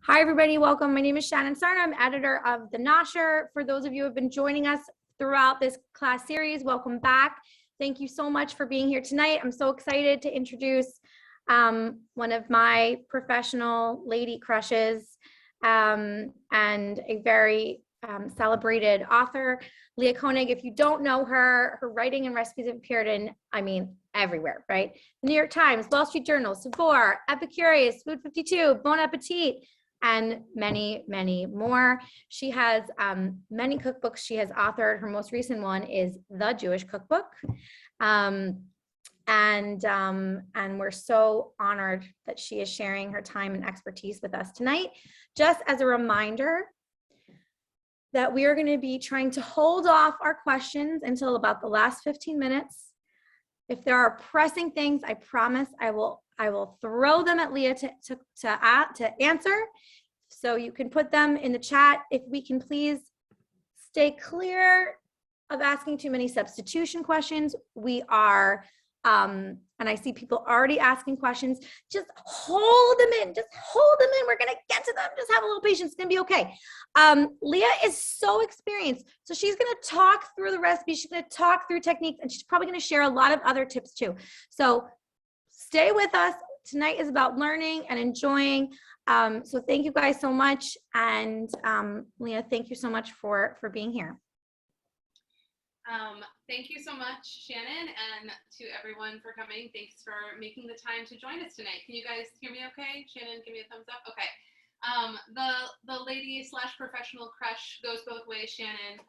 Hi, everybody. Welcome. My name is Shannon Sarna. I'm editor of the Nosher. For those of you who have been joining us throughout this class series, welcome back. Thank you so much for being here tonight. I'm so excited to introduce one of my professional lady crushes and a very celebrated author, Leah Koenig. If you don't know her, her writing and recipes have appeared in, everywhere, right? The New York Times, Wall Street Journal, Sephora, Epicurious, Food 52, Bon Appetit, and many, many more. She has many cookbooks she has authored. Her most recent one is The Jewish Cookbook. And we're so honored that she is sharing her time and expertise with us tonight. Just as a reminder that we are going to be trying to hold off our questions until about the last 15 minutes. If there are pressing things, I promise I will throw them at Leah to answer. So you can put them in the chat. If we can please stay clear of asking too many substitution questions. We are, and I see people already asking questions. Just hold them in. Just hold them in. We're going to get to them. Just have a little patience. It's going to be okay. Leah is so experienced. So she's going to talk through the recipe. She's going to talk through techniques, and she's probably going to share a lot of other tips too. So stay with us. Tonight is about learning and enjoying. So thank you guys so much. And Leah, thank you so much for being here. Thank you so much, Shannon, and to everyone for coming. Thanks for making the time to join us tonight. Can you guys hear me okay? Shannon, give me a thumbs up. Okay. The lady/professional crush goes both ways, Shannon.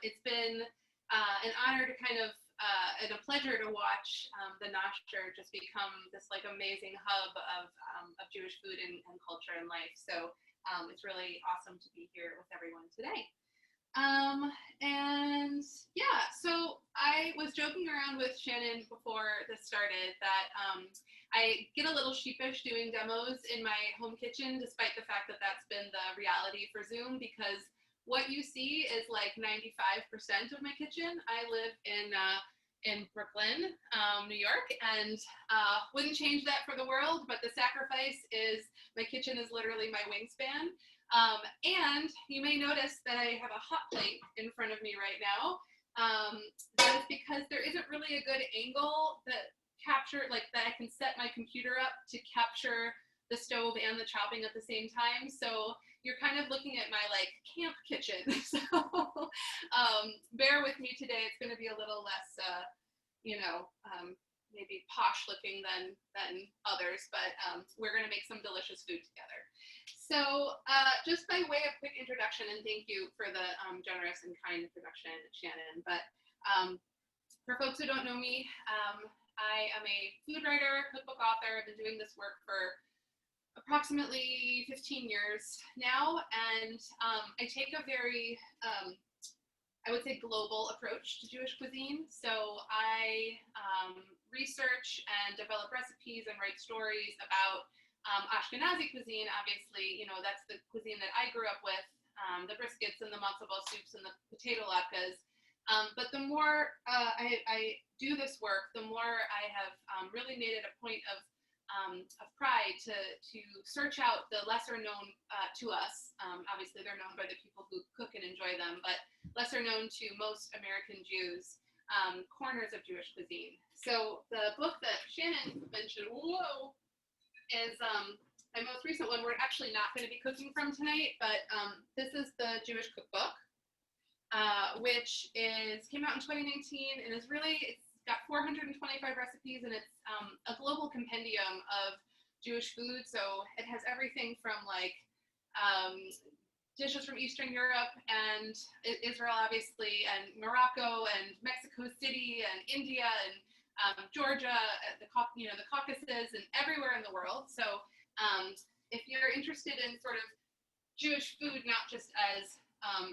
It's been an honor to kind of and a pleasure to watch the Nosher just become this like amazing hub of Jewish food and culture and life. So it's really awesome to be here with everyone today. And yeah, so I was joking around with Shannon before this started that I get a little sheepish doing demos in my home kitchen, despite the fact that that's been the reality for Zoom, because what you see is like 95% of my kitchen. I live in Brooklyn, New York, and wouldn't change that for the world, but the sacrifice is my kitchen is literally my wingspan. And you may notice that I have a hot plate in front of me right now. That is because there isn't really a good angle that I can set my computer up to capture the stove and the chopping at the same time. So you're kind of looking at my like camp kitchen. So bear with me today. It's going to be a little less, maybe posh looking than others, but we're going to make some delicious food together. So just by way of quick introduction, and thank you for the generous and kind introduction, Shannon, but for folks who don't know me, I am a food writer, cookbook author. I've been doing this work for approximately 15 years now, and I take a very, I would say, global approach to Jewish cuisine. So I research and develop recipes and write stories about Ashkenazi cuisine. Obviously, that's the cuisine that I grew up with, the briskets and the matzo ball soups and the potato latkes. But the more I do this work, the more I have really made it a point of pride to search out the lesser known to us. Obviously, they're known by the people who cook and enjoy them, but lesser known to most American Jews, corners of Jewish cuisine. So the book that Shannon mentioned, is my most recent one. We're actually not going to be cooking from tonight, but this is the Jewish Cookbook, which came out in 2019 and it's got 425 recipes, and it's a global compendium of Jewish food. So it has everything from like dishes from Eastern Europe and Israel, obviously, and Morocco and Mexico City and India and Georgia, the Caucasus, and everywhere in the world. So if you're interested in sort of Jewish food, not just as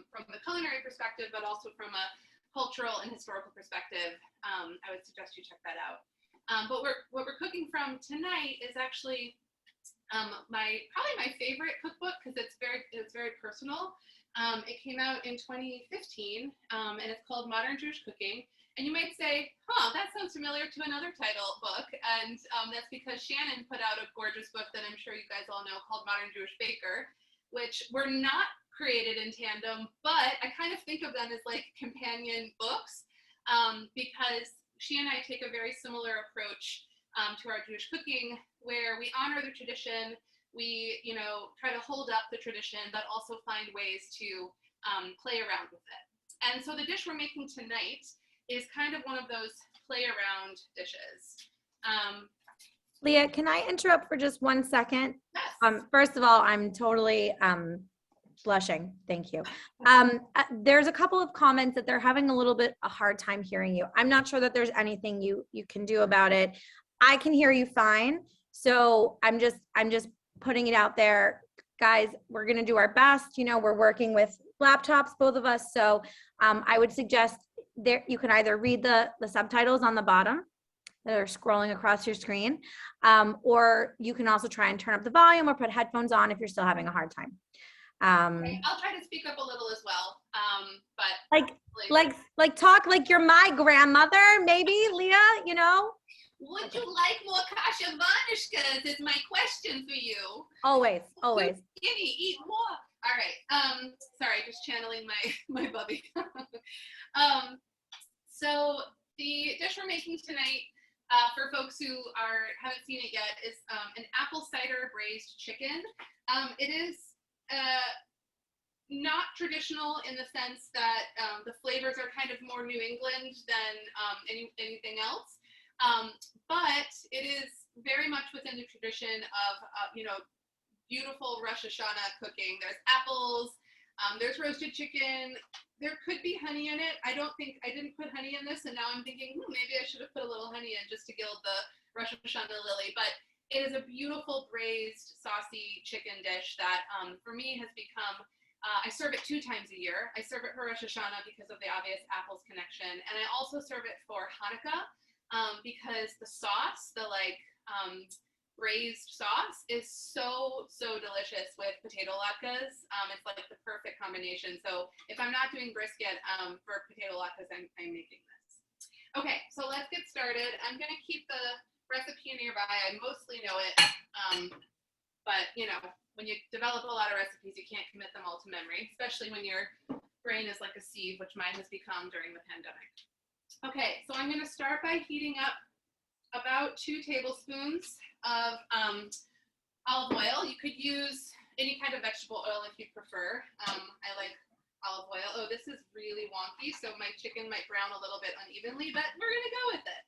from the culinary perspective, but also from a cultural and historical perspective, I would suggest you check that out. But what we're cooking from tonight is actually probably my favorite cookbook, because it's very personal. It came out in 2015, and it's called Modern Jewish Cooking. And you might say, that sounds familiar to another title book. And that's because Shannon put out a gorgeous book that I'm sure you guys all know called Modern Jewish Baker. which were not created in tandem, but I kind of think of them as like companion books, because she and I take a very similar approach to our Jewish cooking, where we honor the tradition, we, you know, try to hold up the tradition, but also find ways to play around with it. And so the dish we're making tonight is kind of one of those play around dishes. Leah, can I interrupt for just 1 second? Yes. First of all, I'm totally blushing. Thank you. There's a couple of comments that they're having a little bit a hard time hearing you. I'm not sure that there's anything you can do about it. I can hear you fine. So I'm just putting it out there. Guys, we're going to do our best. You know, we're working with laptops, both of us. So I would suggest there you can either read the subtitles on the bottom that are scrolling across your screen, or you can also try and turn up the volume or put headphones on if you're still having a hard time. Okay, I'll try to speak up a little as well, but like talk like you're my grandmother, maybe, Leah, you know? Would you like more kasha vanishkas is my question for you. Always. Skinny, eat more. All right. Sorry, just channeling my bubby. So the dish we're making tonight, for folks who haven't seen it yet, is an apple cider braised chicken. It is not traditional in the sense that the flavors are kind of more New England than anything else, but it is very much within the tradition of you know, beautiful Rosh Hashanah cooking. There's apples, there's roasted chicken. There could be honey in it. I didn't put honey in this, and now I'm thinking maybe I should have put a little honey in just to gild the Rosh Hashanah lily. But it is a beautiful braised, saucy chicken dish that for me has become, I serve it 2 times a year. I serve it for Rosh Hashanah because of the obvious apples connection, and I also serve it for Hanukkah because the sauce, the braised sauce, is so delicious with potato latkes. It's like the perfect combination. So if I'm not doing brisket for potato latkes, I'm making this. Okay, so let's get started. I'm gonna keep the recipe nearby. I mostly know it, but you know, when you develop a lot of recipes, you can't commit them all to memory, especially when your brain is like a sieve, which mine has become during the pandemic. Okay, so I'm gonna start by heating up about 2 tablespoons of olive oil. You could use any kind of vegetable oil if you prefer. I like olive oil. Oh, this is really wonky, so my chicken might brown a little bit unevenly, but we're gonna go with it.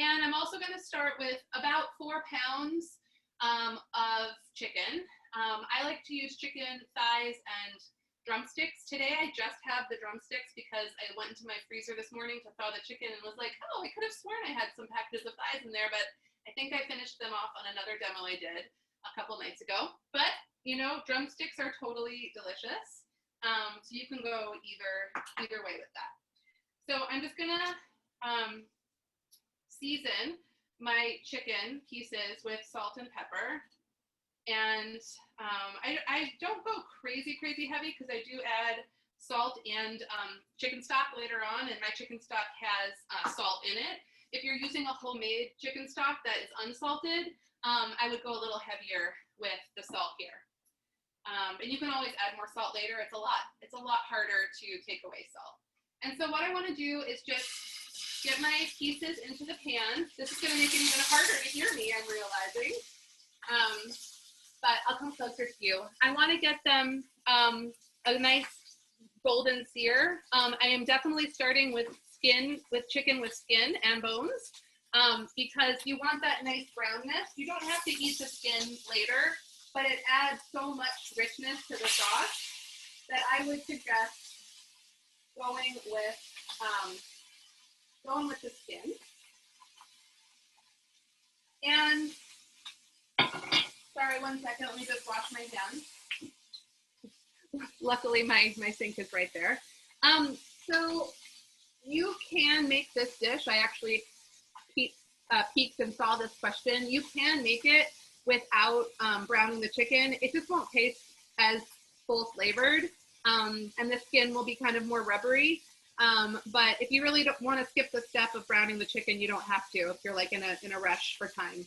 And I'm also gonna start with about 4 pounds of chicken. I like to use chicken thighs and drumsticks. Today I just have the drumsticks because I went into my freezer this morning to thaw the chicken and was like, oh, I could have sworn I had some packages of thighs in there, but I think I finished them off on another demo I did a couple nights ago. But you know, drumsticks are totally delicious, so you can go either way with that. So I'm just gonna season my chicken pieces with salt and pepper. And I don't go crazy heavy because I do add salt and chicken stock later on, and my chicken stock has salt in it. If you're using a homemade chicken stock that is unsalted, I would go a little heavier with the salt here. And you can always add more salt later. It's a lot harder to take away salt. And so what I want to do is just get my pieces into the pan. This is going to make it even harder to hear me, I'm realizing. But I'll come closer to you. I want to get them a nice golden sear. I am definitely starting with chicken with skin and bones, because you want that nice brownness. You don't have to eat the skin later, but it adds so much richness to the sauce that I would suggest going with the skin. And sorry, 1 second, let me just wash my hands. Luckily, my sink is right there. So you can make this dish. I actually peeked and saw this question. You can make it without browning the chicken. It just won't taste as full flavored, and the skin will be kind of more rubbery. But if you really don't want to skip the step of browning the chicken, you don't have to if you're like in a rush for time.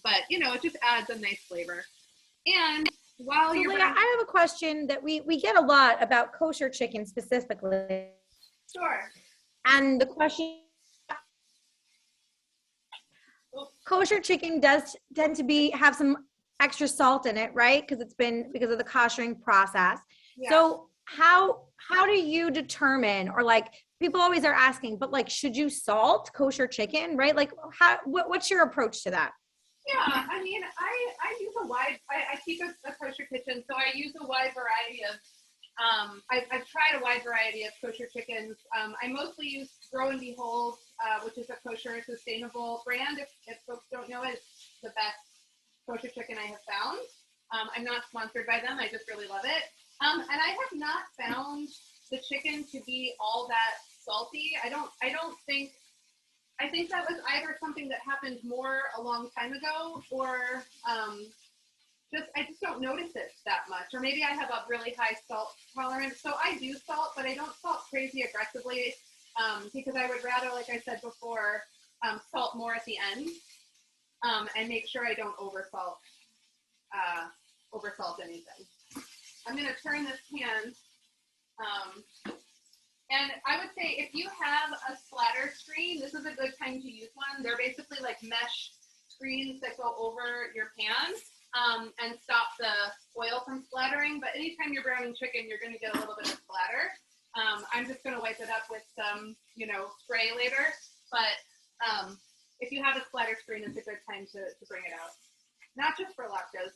But you know, it just adds a nice flavor. And while So you're Leah, I have a question that we get a lot about kosher chicken specifically. sure. And the question, kosher chicken does tend to have some extra salt in it, right? Because of the koshering process. Yeah. So how do you determine, or like people always are asking, but like, should you salt kosher chicken, right? Like what's your approach to that? Yeah, I mean, I use I keep a kosher kitchen, so I use a wide variety of, I've tried a wide variety of kosher chickens. I mostly use Grow and Behold, which is a kosher and sustainable brand. If folks don't know it, it's the best kosher chicken I have found. I'm not sponsored by them, I just really love it. And I have not found the chicken to be all that salty. I think that was either something that happened more a long time ago, or I just don't notice it that much. Or maybe I have a really high salt tolerance. So I do salt, but I don't salt crazy aggressively, because I would rather, like I said before, salt more at the end, and make sure I don't oversalt anything. I'm going to turn this pan. And I would say if you have a splatter screen, this is a good time to use one. They're basically like mesh screens that go over your pan, and stop the oil from splattering. But anytime you're browning chicken, you're going to get a little bit of splatter. I'm just going to wipe it up with some, spray later. But if you have a splatter screen, it's a good time to bring it out. Not just for latkes.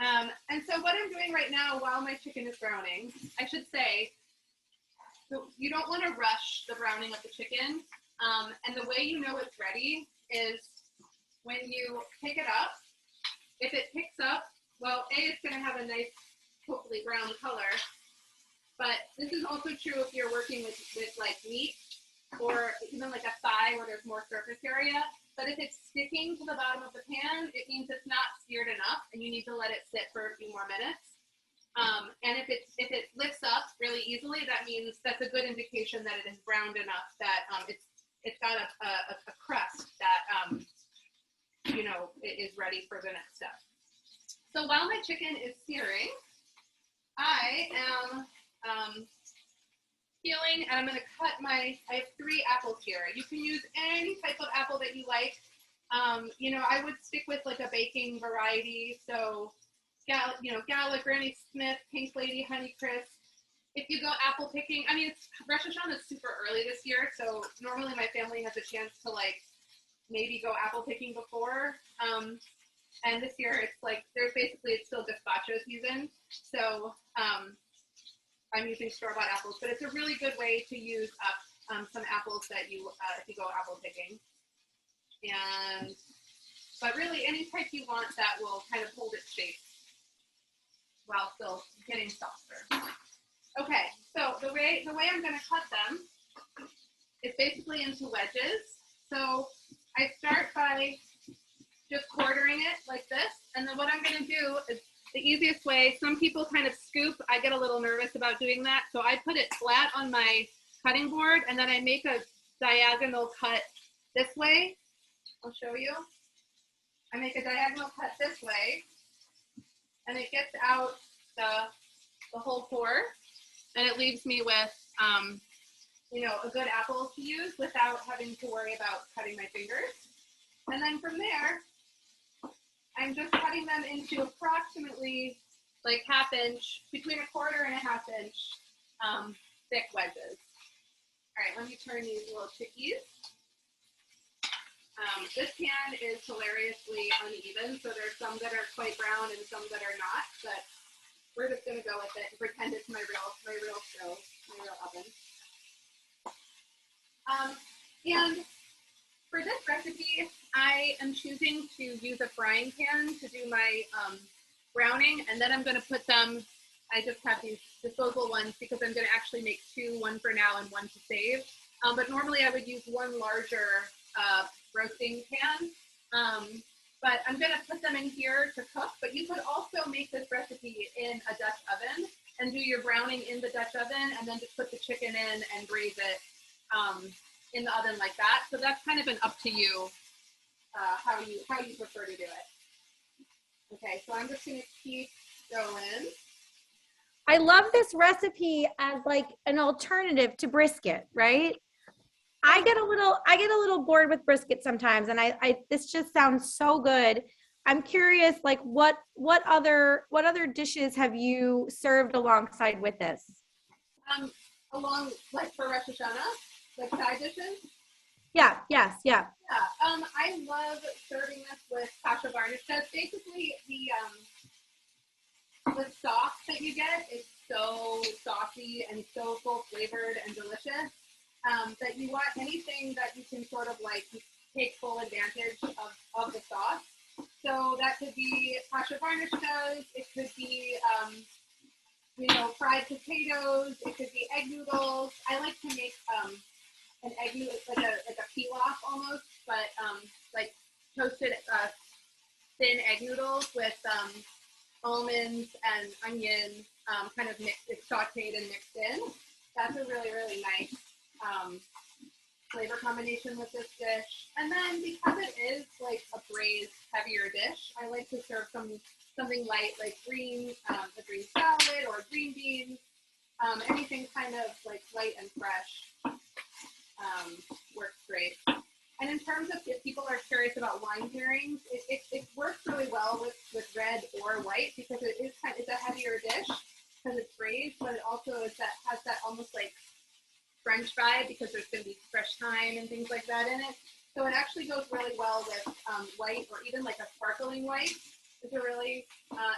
And so what I'm doing right now while my chicken is browning, I should say, so you don't want to rush the browning of the chicken. And the way you know it's ready is when you pick it up. If it picks up, well, it's going to have a nice, hopefully brown color. But this is also true if you're working with like meat, or even like a thigh where there's more surface area. But if it's sticking to the bottom of the pan, it means it's not seared enough, and you need to let it sit for a few more minutes. And if it lifts up really easily, that means that's a good indication that it is browned enough that it's got a crust that it is ready for the next step. So while my chicken is searing, I am peeling, and I'm going to cut I have 3 apples here. You can use any type of apple that you like. I would stick with like a baking variety. So Gala, Granny Smith, Pink Lady, Honeycrisp. If you go apple picking, I mean, Rosh Hashanah is super early this year, so normally my family has a chance to like maybe go apple picking before. And this year it's like it's still gazpacho season, so I'm using store-bought apples, but it's a really good way to use up some apples that if you go apple picking. But really any type you want that will kind of hold its shape while still getting softer. Okay, so the way I'm going to cut them is basically into wedges. So I start by just quartering it like this, and then what I'm going to do is the easiest way. Some people kind of scoop. I get a little nervous about doing that, so I put it flat on my cutting board, and then I make a diagonal cut this way. I'll show you. I make a diagonal cut this way, and it gets out the whole core, and it leaves me with a good apple to use without having to worry about cutting my fingers. And then from there, I'm just cutting them into approximately like between 1/4 and 1/2 inch thick wedges. All right, let me turn these little chickies. This pan is hilariously uneven, so there's some that are quite brown and some that are not, but we're just gonna go with it and pretend it's my real stove, my real oven. And for this recipe, I am choosing to use a frying pan to do my browning, and then I'm going to put them, I just have these disposable ones because I'm going to actually make 2, one for now and one to save. But normally I would use one larger roasting pan. But I'm going to put them in here to cook, but you could also make this recipe in a Dutch oven and do your browning in the Dutch oven, and then just put the chicken in and braise it in the oven like that. So that's kind of an up to you how you prefer to do it. Okay, so I'm just gonna keep going. I love this recipe as like an alternative to brisket, right? I get a little bored with brisket sometimes, and this just sounds so good. I'm curious, like what other dishes have you served alongside with this? Along, like for Rosh Hashanah, like side dishes. Yeah, yes, yeah. Yeah, I love serving this with kasha varnish. That's basically the sauce that you get is so saucy and so full flavored and delicious that you want anything that you can sort of like take full advantage of the sauce. So that could be kasha varnish does. It could be fried potatoes. It could be egg noodles. I like to make an egg noodle like a pilaf almost, but like toasted thin egg noodles with almonds and onion kind of mixed, it's sauteed and mixed in. That's a really, really nice flavor combination with this dish. And then because it is like a braised, heavier dish, I like to serve something light like a green salad or green beans, anything kind of like light and fresh works great. And in terms of if people are curious about wine pairings, it works really well with red or white because it's a heavier dish because it's braised, but it also has that almost like French vibe because there's going to be fresh thyme and things like that in it. So it actually goes really well with white or even like a sparkling white is a really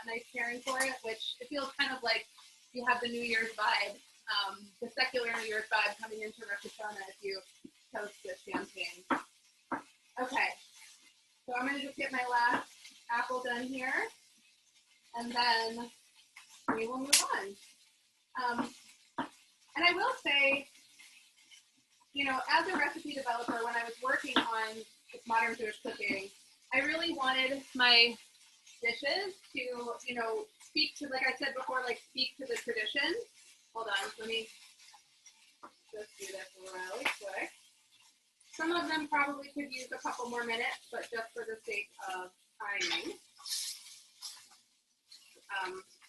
nice pairing for it, which it feels kind of like you have the New Year's vibe, the secular New Year's vibe coming into Rosh Hashanah if you toast with champagne. Okay, so I'm going to just get my last apple done here, and then we will move on. And I will say, as a recipe developer, when I was working on modern Jewish cooking, I really wanted my dishes to, speak to, like I said before, speak to the tradition. Hold on, let me just do this really quick. Some of them probably could use a couple more minutes, but just for the sake of timing.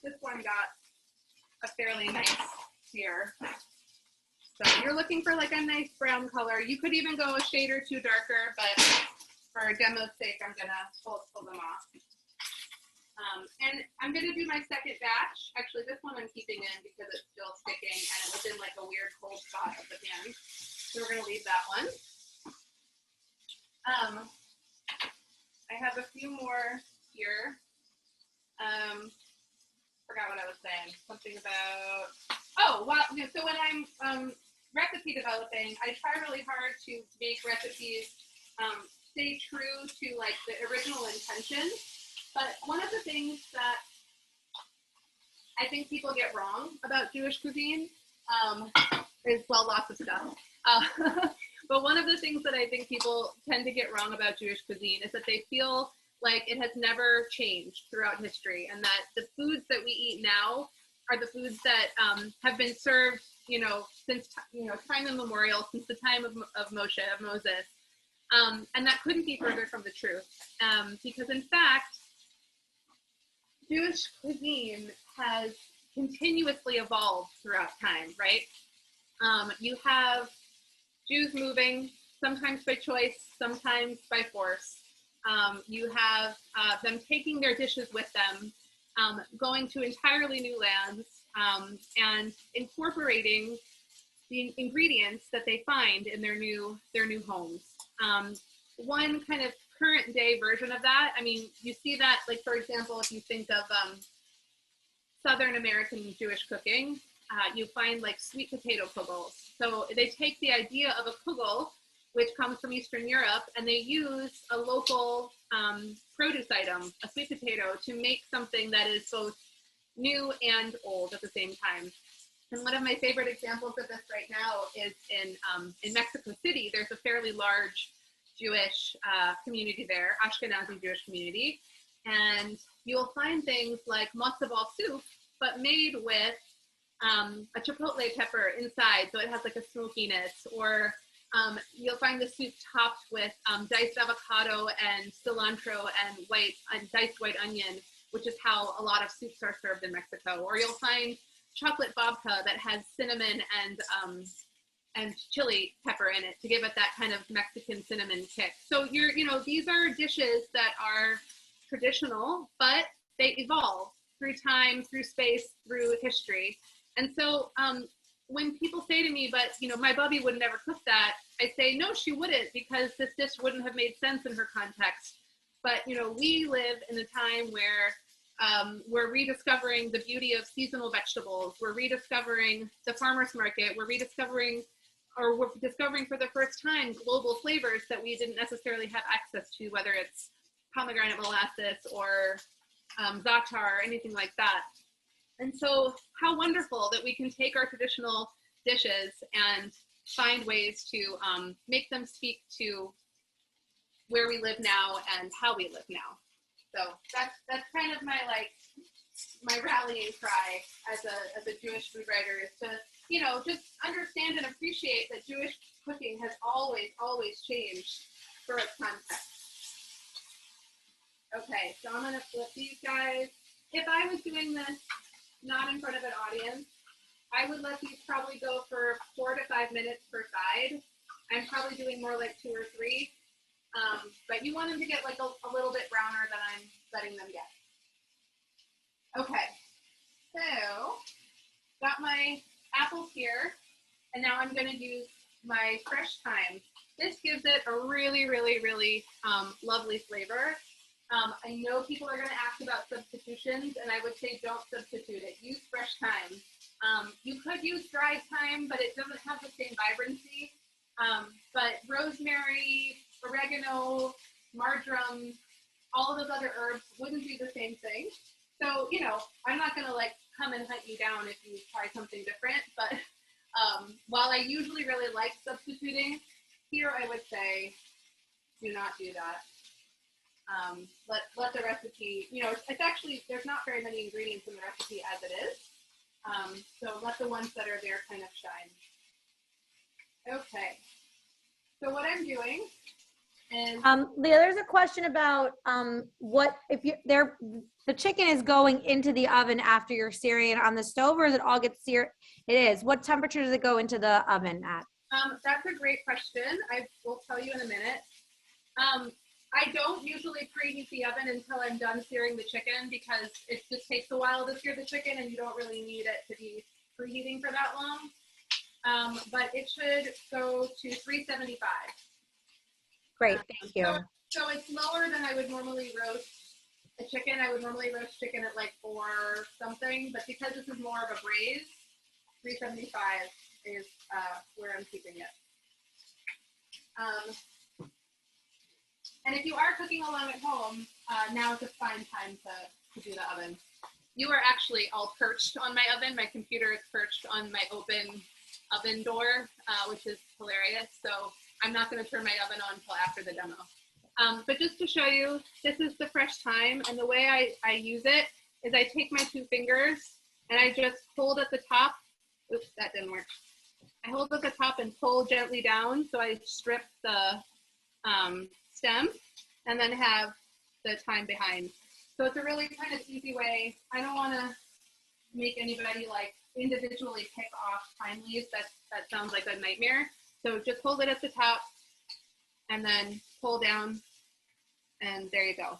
This one got a fairly nice sear. So you're looking for like a nice brown color. You could even go a shade or two darker, but for demo's sake, I'm gonna pull them off. And I'm gonna do my second batch. Actually, this one I'm keeping in because it's still sticking and it was in like a weird cold spot of the pan. So we're gonna leave that one. I have a few more here. Forgot what I was saying. Something about, so when I'm recipe developing, I try really hard to make recipes stay true to like the original intention. But one of the things that I think people get wrong about Jewish cuisine is, well, lots of stuff. But one of the things that I think people tend to get wrong about Jewish cuisine is that they feel like it has never changed throughout history, and that the foods that we eat now are the foods that have been served, since time immemorial, since the time of Moses, and that couldn't be further from the truth, because in fact, Jewish cuisine has continuously evolved throughout time, right? You have Jews moving, sometimes by choice, sometimes by force. You have them taking their dishes with them, going to entirely new lands, and incorporating the ingredients that they find in their new homes. One kind of current day version of that, you see that, like, for example, if you think of Southern American Jewish cooking, you find like sweet potato kugels. So they take the idea of a kugel, which comes from Eastern Europe, and they use a local produce item, a sweet potato, to make something that is both new and old at the same time. And one of my favorite examples of this right now is in Mexico City. There's a fairly large Jewish community there, Ashkenazi Jewish community, and you'll find things like matzo ball soup, but made with a chipotle pepper inside, so it has like a smokiness, or you'll find the soup topped with diced avocado and cilantro and diced white onion. which is how a lot of soups are served in Mexico. Or you'll find chocolate babka that has cinnamon and chili pepper in it to give it that kind of Mexican cinnamon kick. So these are dishes that are traditional, but they evolve through time, through space, through history. And so when people say to me, but my bubby would never cook that, I say, no, she wouldn't, because this dish wouldn't have made sense in her context. But we live in a time where we're rediscovering the beauty of seasonal vegetables. We're rediscovering the farmer's market. We're discovering for the first time global flavors that we didn't necessarily have access to, whether it's pomegranate molasses or za'atar or anything like that. And so how wonderful that we can take our traditional dishes and find ways to make them speak to where we live now and how we live now. So that's kind of my rallying cry as a Jewish food writer, is to just understand and appreciate that Jewish cooking has always changed for its context. Okay, so I'm gonna flip these guys. If I was doing this not in front of an audience, I would let these probably go for 4 to 5 minutes per side. I'm probably doing more like 2 or 3. But you want them to get like a little bit browner than I'm letting them get. Okay, so got my apples here, and now I'm going to use my fresh thyme. This gives it a really, really, really lovely flavor. I know people are going to ask about substitutions, and I would say don't substitute it. Use fresh thyme. You could use dried thyme, but it doesn't have the same vibrancy. But rosemary, oregano, marjoram, all of those other herbs wouldn't do the same thing. So, I'm not going to come and hunt you down if you try something different. But while I usually really like substituting, here I would say do not do that. Let the recipe, it's actually, there's not very many ingredients in the recipe as it is. So let the ones that are there kind of shine. Okay. So what I'm doing is Leah, there's a question about what if the chicken is going into the oven after you're searing it on the stove, or does it all get seared? It is. What temperature does it go into the oven at? That's a great question. I will tell you in a minute. I don't usually preheat the oven until I'm done searing the chicken, because it just takes a while to sear the chicken and you don't really need it to be preheating for that long. But it should go to 375. Great, thank you. So it's lower than I would normally roast a chicken. I would normally roast chicken at like 4 something, but because this is more of a braise, 375 is where I'm keeping it. And if you are cooking along at home, now is a fine time to do the oven. You are actually all perched on my oven. My computer is perched on my open oven door, which is hilarious. So I'm not going to turn my oven on until after the demo. But just to show you, this is the fresh thyme. And the way I use it is I take my 2 fingers and I just hold at the top. Oops, that didn't work. I hold at the top and pull gently down. So I strip the stem and then have the thyme behind. So it's a really kind of easy way. I don't want to make anybody individually pick off thyme leaves. That sounds like a nightmare. So just hold it at the top and then pull down, and there you go.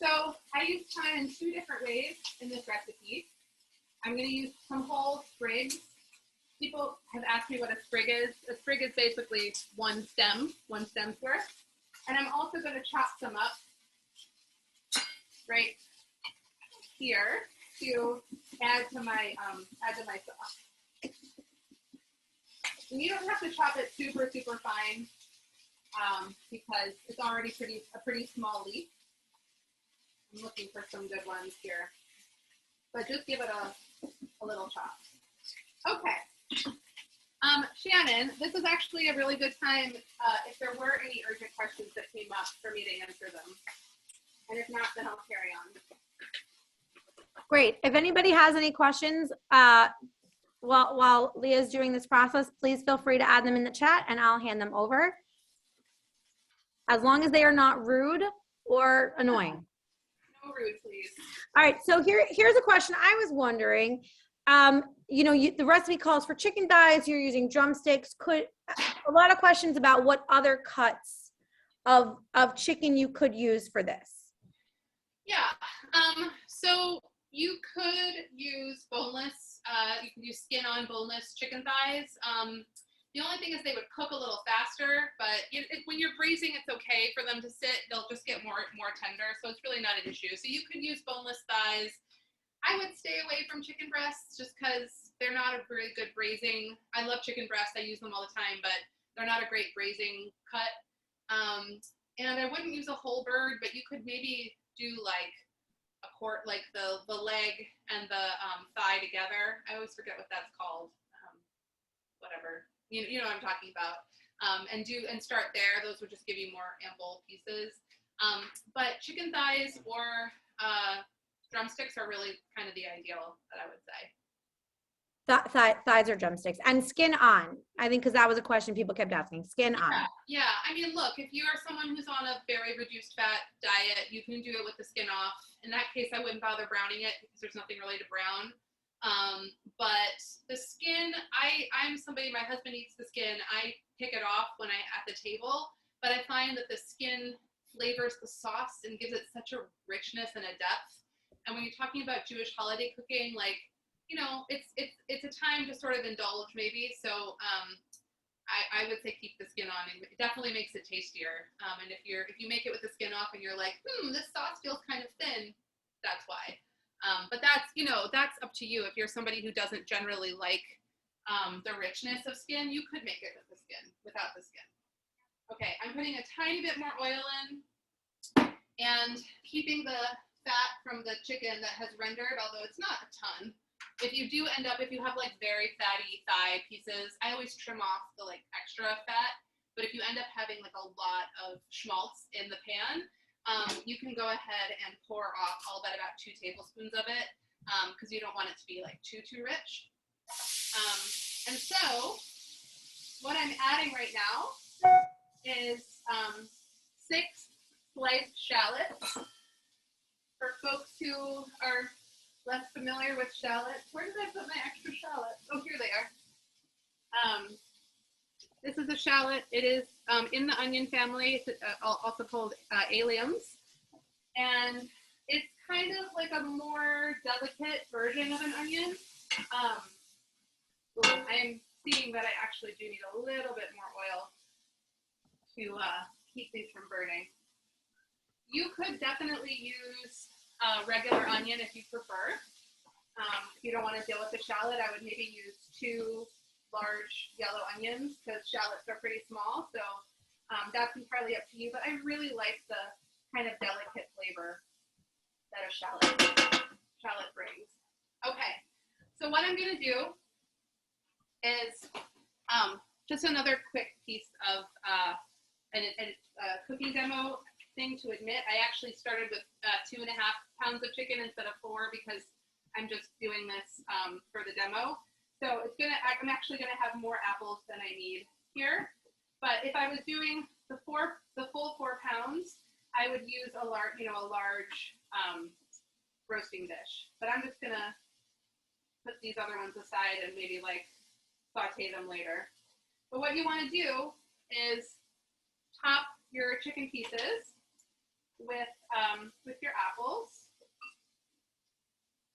So I use thyme in 2 different ways in this recipe. I'm going to use some whole sprigs. People have asked me what a sprig is. A sprig is basically one stem's worth. And I'm also going to chop some up right here to add to my sauce. And you don't have to chop it super, super fine because it's already a pretty small leaf. I'm looking for some good ones here. But just give it a little chop. Okay. Shannon, this is actually a really good time if there were any urgent questions that came up for me to answer them. And if not, then I'll carry on. Great. If anybody has any questions while Leah's doing this process, please feel free to add them in the chat and I'll hand them over. As long as they are not rude or annoying. these. All right, so here's a question I was wondering. You know, the recipe calls for chicken thighs. You're using drumsticks. A lot of questions about what other cuts of chicken you could use for this. Yeah. So you could use boneless. You could use skin-on boneless chicken thighs. The only thing is they would cook a little faster, but when you're braising, it's okay for them to sit. They'll just get more tender, so it's really not an issue. So you could use boneless thighs. I would stay away from chicken breasts just because they're not a very good braising. I love chicken breasts. I use them all the time, but they're not a great braising cut. And I wouldn't use a whole bird, but you could maybe do like a quart, like the leg and the thigh together. I always forget what that's called. Whatever. You know what I'm talking about. And start there. Those would just give you more ample pieces. But chicken thighs or drumsticks are really kind of the ideal that I would say. Thighs or drumsticks, and skin on. I think because that was a question people kept asking. Skin on. Yeah. I mean, look, if you are someone who's on a very reduced fat diet, you can do it with the skin off. In that case, I wouldn't bother browning it because there's nothing really to brown. But the skin, I'm somebody, my husband eats the skin. I pick it off when at the table, but I find that the skin flavors the sauce and gives it such a richness and a depth. And when you're talking about Jewish holiday cooking, like, you know, it's a time to sort of indulge maybe. So I would say keep the skin on. It definitely makes it tastier. And if you make it with the skin off and you're like, this sauce feels kind of thin, that's why. But that's up to you. If you're somebody who doesn't generally like the richness of skin, you could make it with the skin, without the skin. Okay, I'm putting a tiny bit more oil in and keeping the fat from the chicken that has rendered, although it's not a ton. If you have like very fatty thigh pieces, I always trim off the like extra fat. But if you end up having like a lot of schmaltz in the pan, you can go ahead and pour off all but about 2 tablespoons of it because you don't want it to be like too rich. And so what I'm adding right now is 6 sliced shallots. For folks who are less familiar with shallots, where did I put my extra shallots? Oh, here they are. This is a shallot. It is in the onion family, also called alliums. And it's kind of like a more delicate version of an onion. I'm seeing that I actually do need a little bit more oil to keep these from burning. You could definitely use regular onion if you prefer. If you don't want to deal with the shallot, I would maybe use 2 large yellow onions because shallots are pretty small. So that's entirely up to you. But I really like the kind of delicate flavor that a shallot brings. Okay, so what I'm going to do is just another quick piece of a cooking demo thing to admit. I actually started with 2.5 pounds of chicken instead of 4 because I'm just doing this for the demo. So I'm actually gonna have more apples than I need here. But if I was doing the full 4 pounds, I would use a large roasting dish. But I'm just gonna put these other ones aside and maybe like saute them later. But what you want to do is top your chicken pieces with your apples.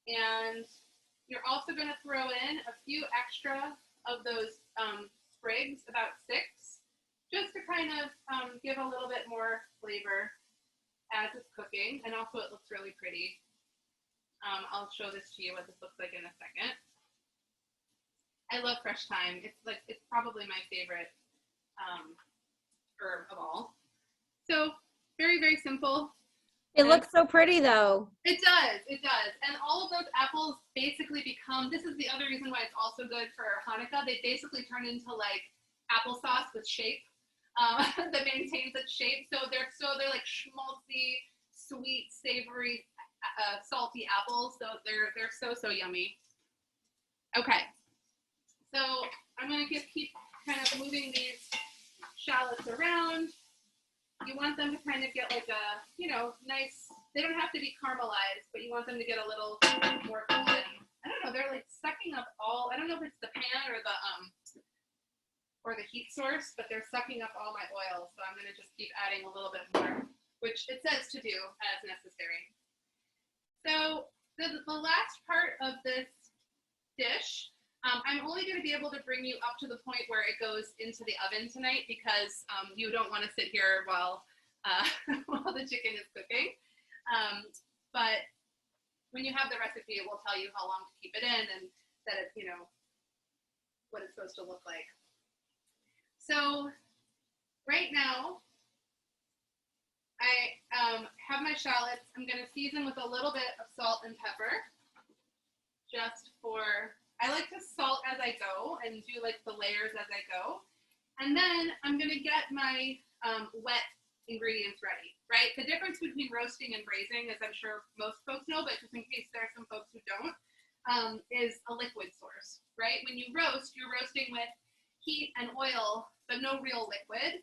And you're also going to throw in a few extra of those sprigs, about 6, just to kind of give a little bit more flavor as it's cooking. And also it looks really pretty. I'll show this to you what this looks like in a second. I love fresh thyme. It's probably my favorite herb of all. So very, very simple. It looks so pretty though. It does. And all of those apples basically this is the other reason why it's also good for Hanukkah. They basically turn into like applesauce with shape that maintains its shape. So they're like schmaltzy, sweet, savory, salty apples. So they're so yummy. Okay. So I'm going to keep kind of moving these shallots around. You want them to kind of get like a, nice they don't have to be caramelized, but you want them to get a little more golden. I don't know, they're like sucking up all, I don't know if it's the pan or the heat source, but they're sucking up all my oil. So I'm gonna just keep adding a little bit more, which it says to do as necessary. So the last part of this dish, I'm only gonna be able to bring you up to the point where it goes into the oven tonight because you don't wanna sit here while, while the chicken is cooking. But when you have the recipe, it will tell you how long to keep it in and that it's, you know, what it's supposed to look like. So right now, I have my shallots. I'm going to season with a little bit of salt and pepper, just for, I like to salt as I go and do like the layers as I go. And then I'm going to get my wet ingredients ready, right? The difference between roasting and braising, as I'm sure most folks know, but just in case there are some folks who don't, is a liquid source, right? When you roast, you're roasting with heat and oil, but no real liquid.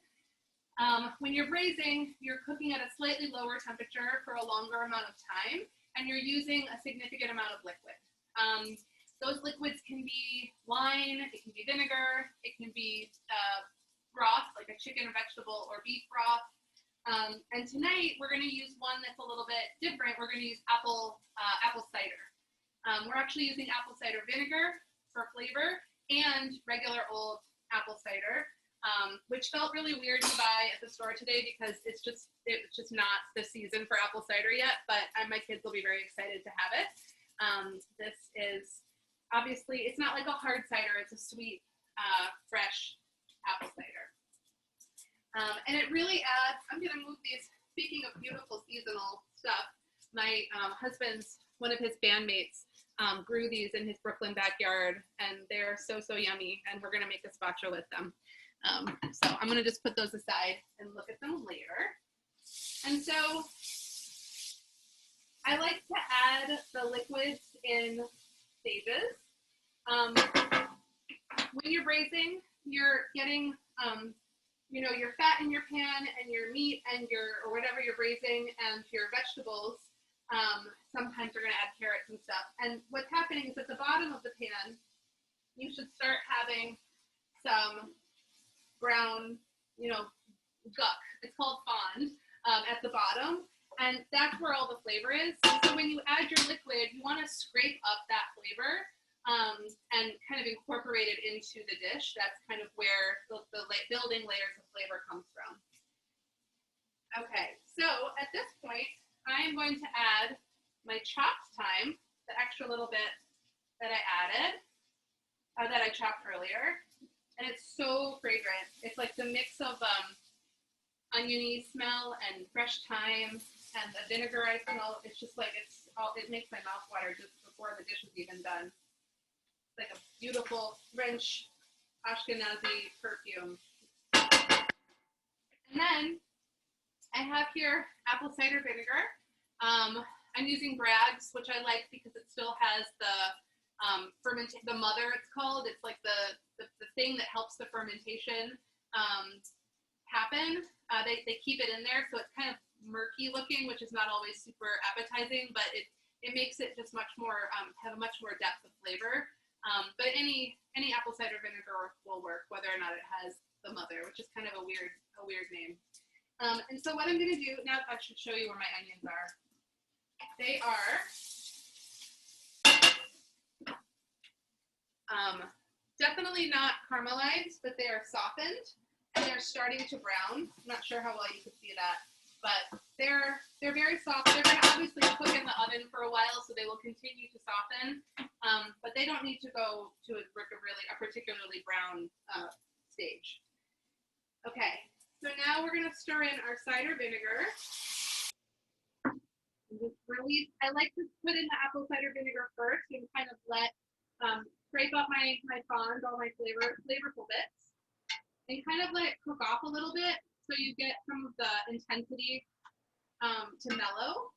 When you're braising, you're cooking at a slightly lower temperature for a longer amount of time, and you're using a significant amount of liquid. Those liquids can be wine, it can be vinegar, it can be broth, like a chicken or vegetable or beef broth. And tonight we're going to use one that's a little bit different. We're going to use apple cider. We're actually using apple cider vinegar for flavor and regular old apple cider, which felt really weird to buy at the store today because it's just not the season for apple cider yet, but my kids will be very excited to have it. This is obviously, it's not like a hard cider, it's a sweet, fresh apple cider. And it really adds, I'm going to move these, speaking of beautiful seasonal stuff, my husband's, one of his bandmates grew these in his Brooklyn backyard, and they're so, so yummy, and we're going to make gazpacho with them. So I'm going to just put those aside and look at them later. And so I like to add the liquids in stages. When you're braising, you're getting you know, your fat in your pan and your meat and or whatever you're braising and your vegetables. Sometimes you're going to add carrots and stuff. And what's happening is at the bottom of the pan, you should start having some brown, you know, guck. It's called fond at the bottom. And that's where all the flavor is. So when you add your liquid, you want to scrape up that flavor and kind of incorporate it into the dish. That's kind of where the building layers of flavor comes from. Okay, so at this point, I am going to add my chopped thyme, the extra little bit that I added, that I chopped earlier. And it's so fragrant. It's like the mix of oniony smell and fresh thyme and the vinegar I smell. It's just like, it makes my mouth water just before the dish is even done. Like a beautiful French Ashkenazi perfume. And then I have here apple cider vinegar. I'm using Bragg's, which I like because it still has the the mother, it's called. It's like the thing that helps the fermentation happen. They keep it in there, so it's kind of murky looking, which is not always super appetizing, but it makes it just much more have a much more depth of flavor. But any apple cider vinegar will work, whether or not it has the mother, which is kind of a weird name. And so what I'm going to do now, I should show you where my onions are. They are definitely not caramelized, but they are softened and they're starting to brown. I'm not sure how well you can see that, but they're very soft. They're going to obviously cook in the oven for a while, so they will continue to soften, but they don't need to go to a particularly brown stage. Okay, so now we're going to stir in our cider vinegar. I like to put in the apple cider vinegar first and kind of let scrape up my fond, all my flavorful bits, and kind of let it cook off a little bit so you get some of the intensity to mellow.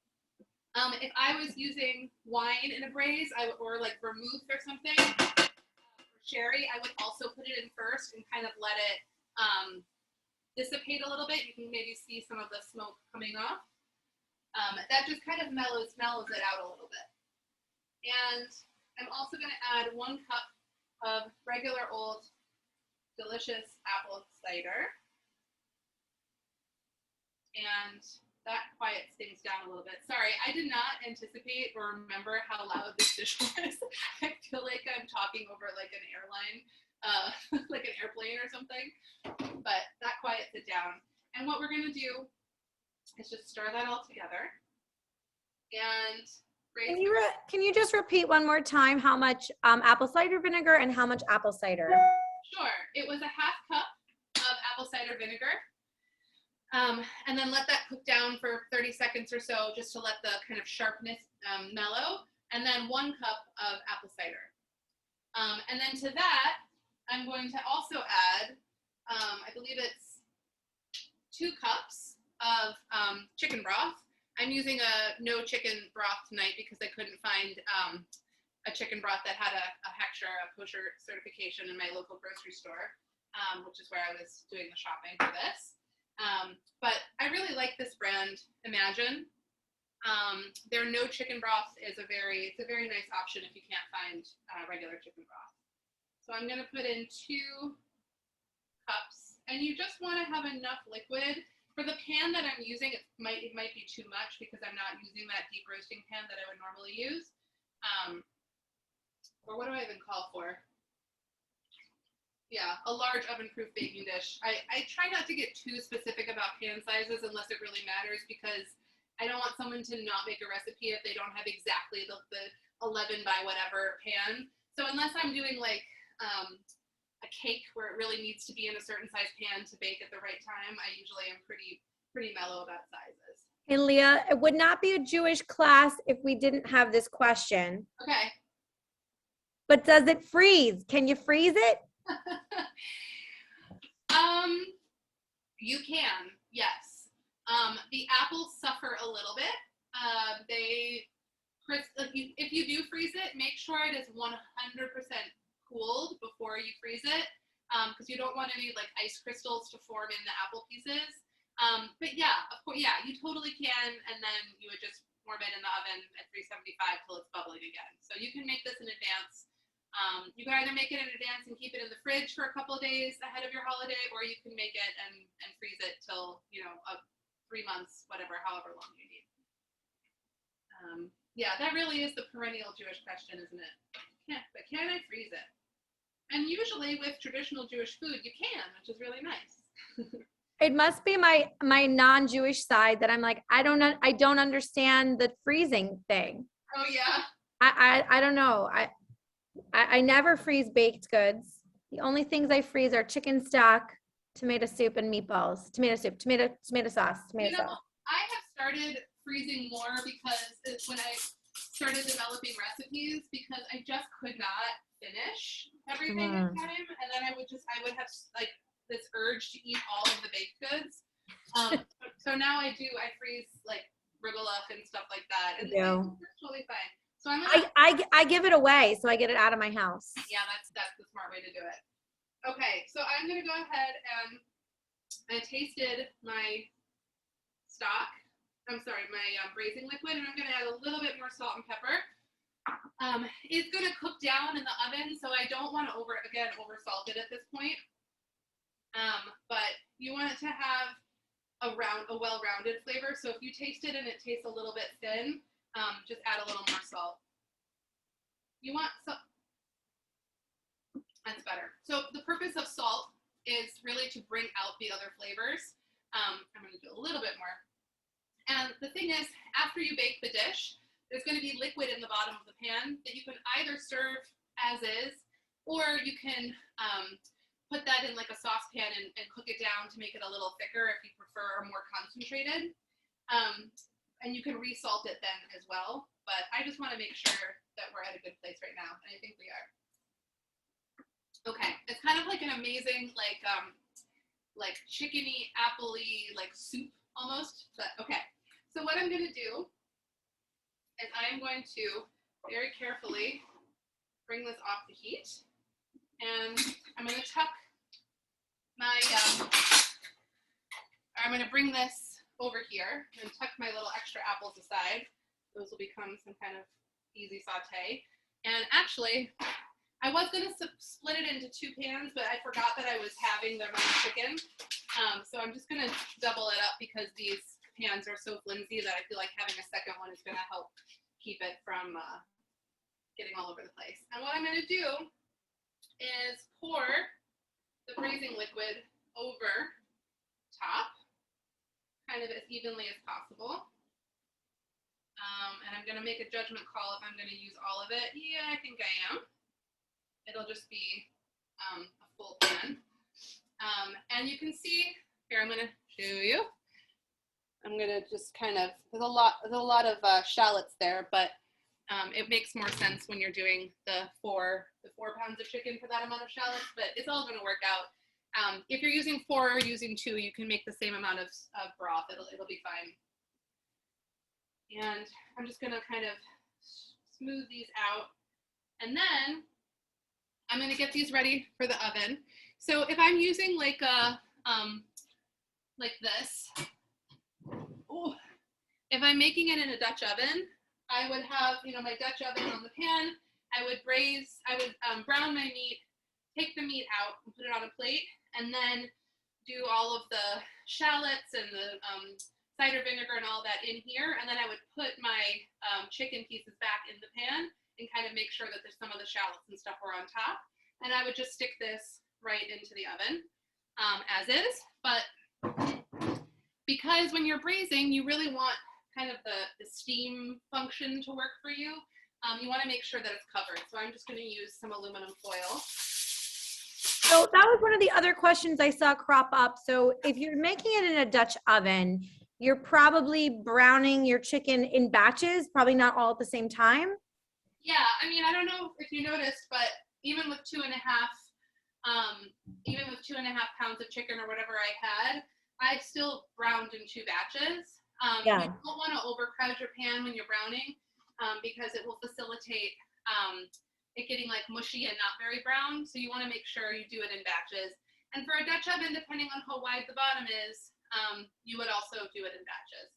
If I was using wine in a braise, or like vermouth or something, or sherry, I would also put it in first and kind of let it dissipate a little bit. You can maybe see some of the smoke coming off. That just kind of mellows it out a little bit. And I'm also going to add 1 cup of regular old delicious apple cider. And that quiets things down a little bit. Sorry, I did not anticipate or remember how loud this dish was. I feel like I'm talking over like an airline, like an airplane or something, but that quiets it down. And what we're gonna do is just stir that all together. And can you just repeat one more time how much apple cider vinegar and how much apple cider? Sure, it was a 1/2 cup of apple cider vinegar. And then let that cook down for 30 seconds or so, just to let the kind of sharpness mellow. And then 1 cup of apple cider. And then to that, I'm going to also add, I believe it's 2 cups of chicken broth. I'm using a no chicken broth tonight because I couldn't find a chicken broth that had a kosher certification in my local grocery store, which is where I was doing the shopping for this. But I really like this brand, Imagine. Their no chicken broth is a very nice option if you can't find regular chicken broth. So I'm going to put in 2 cups, and you just want to have enough liquid. For the pan that I'm using, it might be too much because I'm not using that deep roasting pan that I would normally use. Or what do I even call for? Yeah, a large oven-proof baking dish. I try not to get too specific about pan sizes unless it really matters, because I don't want someone to not make a recipe if they don't have exactly the 11 by whatever pan. So unless I'm doing like a cake where it really needs to be in a certain size pan to bake at the right time, I usually am pretty mellow about sizes. Hey, Leah, it would not be a Jewish class if we didn't have this question. Okay. But does it freeze? Can you freeze it? You can, yes. The apples suffer a little bit. If you do freeze it, make sure it is 100% cooled before you freeze it, because you don't want any like ice crystals to form in the apple pieces. But yeah, of course, yeah, you totally can, and then you would just warm it in the oven at 375 till it's bubbling again. So you can make this in advance. You can either make it in advance and keep it in the fridge for a couple of days ahead of your holiday, or you can make it and freeze it till 3 months, however long you need. Yeah, that really is the perennial Jewish question, isn't it? But can I freeze it? And usually with traditional Jewish food, you can, which is really nice. It must be my non-Jewish side that I'm like, I don't understand the freezing thing. Oh yeah. I don't know. I never freeze baked goods. The only things I freeze are chicken stock, tomato soup, and meatballs. Tomato soup, tomato sauce, tomato sauce. I have started freezing more because when I started developing recipes, because I just could not finish everything in time, and then I would have like this urge to eat all of the baked goods. So now I freeze like rugelach and stuff like that, and it's totally fine. So I give it away, so I get it out of my house. Yeah, that's the smart way to do it. Okay, so I'm gonna go ahead and I tasted my stock. I'm sorry, my braising liquid, and I'm gonna add a little bit more salt and pepper. It's gonna cook down in the oven, so I don't want to over salt it at this point. But you want it to have a well-rounded flavor. So if you taste it and it tastes a little bit thin, just add a little more salt. That's better. So the purpose of salt is really to bring out the other flavors. I'm going to do a little bit more. And the thing is, after you bake the dish, there's going to be liquid in the bottom of the pan that you can either serve as is, or you can put that in like a saucepan and cook it down to make it a little thicker if you prefer, or more concentrated. And you can resalt it then as well. But I just want to make sure that we're at a good place right now, and I think we are. Okay, it's kind of like an amazing like chickeny, apple-y, like soup almost. But okay, so what I'm going to do is I am going to very carefully bring this off the heat, and I'm going to tuck my I'm going to bring this over here and tuck my little extra apples aside. Those will become some kind of easy saute. And actually, I was going to split it into 2 pans, but I forgot that I was having the runny chicken. So I'm just going to double it up because these pans are so flimsy that I feel like having a second one is going to help keep it from getting all over the place. And what I'm going to do is pour the braising liquid over top, kind of as evenly as possible. And I'm going to make a judgment call if I'm going to use all of it. Yeah, I think I am. It'll just be a full pan. And you can see, here I'm going to show you. I'm going to just kind of, there's a lot of shallots there, but it makes more sense when you're doing the 4 pounds of chicken for that amount of shallots, but it's all going to work out. If you're using 4 or using 2, you can make the same amount of broth. It'll be fine. And I'm just going to kind of smooth these out. And then I'm going to get these ready for the oven. So if I'm using like this, ooh, if I'm making it in a Dutch oven, I would have, my Dutch oven on the pan. I would brown my meat, take the meat out and put it on a plate, and then do all of the shallots and the cider vinegar and all that in here. And then I would put my chicken pieces back in the pan and kind of make sure that there's some of the shallots and stuff were on top. And I would just stick this right into the oven as is. But because when you're braising, you really want kind of the steam function to work for you. You want to make sure that it's covered. So I'm just going to use some aluminum foil. So that was one of the other questions I saw crop up. So if you're making it in a Dutch oven, you're probably browning your chicken in batches, probably not all at the same time. Yeah, I mean, I don't know if you noticed, but even with 2.5 pounds of chicken or whatever I had, I still browned in 2 batches. Yeah. You don't want to overcrowd your pan when you're browning because it will facilitate it getting like mushy and not very brown. So you want to make sure you do it in batches. And for a Dutch oven, depending on how wide the bottom is, you would also do it in batches.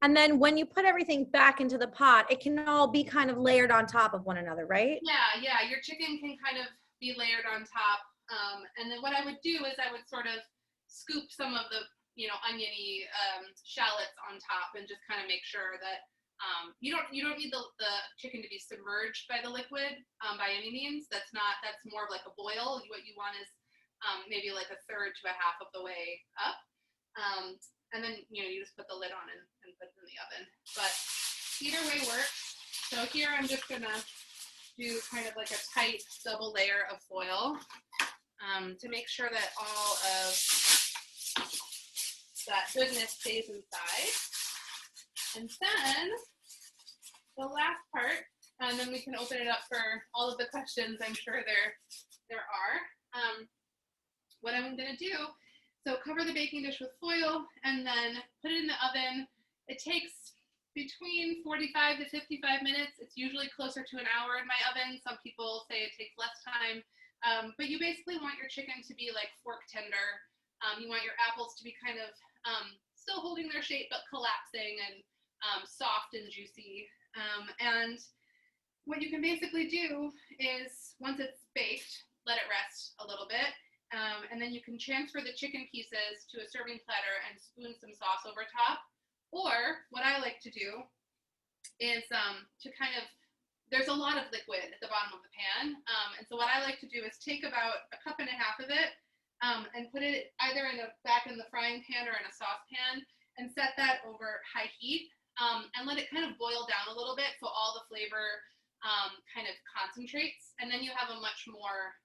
And then when you put everything back into the pot, it can all be kind of layered on top of one another, right? Yeah. Your chicken can kind of be layered on top. And then what I would do is I would sort of scoop some of the, oniony shallots on top and just kind of make sure that you don't need the chicken to be submerged by the liquid by any means. That's more like a boil. What you want is maybe like 1/3 to 1/2 of the way up. And then, you just put the lid on and put it in the oven. But either way works. So here I'm just going to do kind of like a tight double layer of foil to make sure that all of that goodness stays inside. And then the last part, and then we can open it up for all of the questions I'm sure there are. What I'm going to do, so cover the baking dish with foil and then put it in the oven. It takes between 45 to 55 minutes. It's usually closer to an hour in my oven. Some people say it takes less time. But you basically want your chicken to be like fork tender. You want your apples to be kind of still holding their shape but collapsing and soft and juicy. And what you can basically do is once it's baked, let it rest a little bit. And then you can transfer the chicken pieces to a serving platter and spoon some sauce over top. Or what I like to do is to kind of, there's a lot of liquid at the bottom of the pan. And so what I like to do is take about 1.5 cups of it and put it either back in the frying pan or in a saucepan and set that over high heat and let it kind of boil down a little bit so all the flavor kind of concentrates. And then you have a much more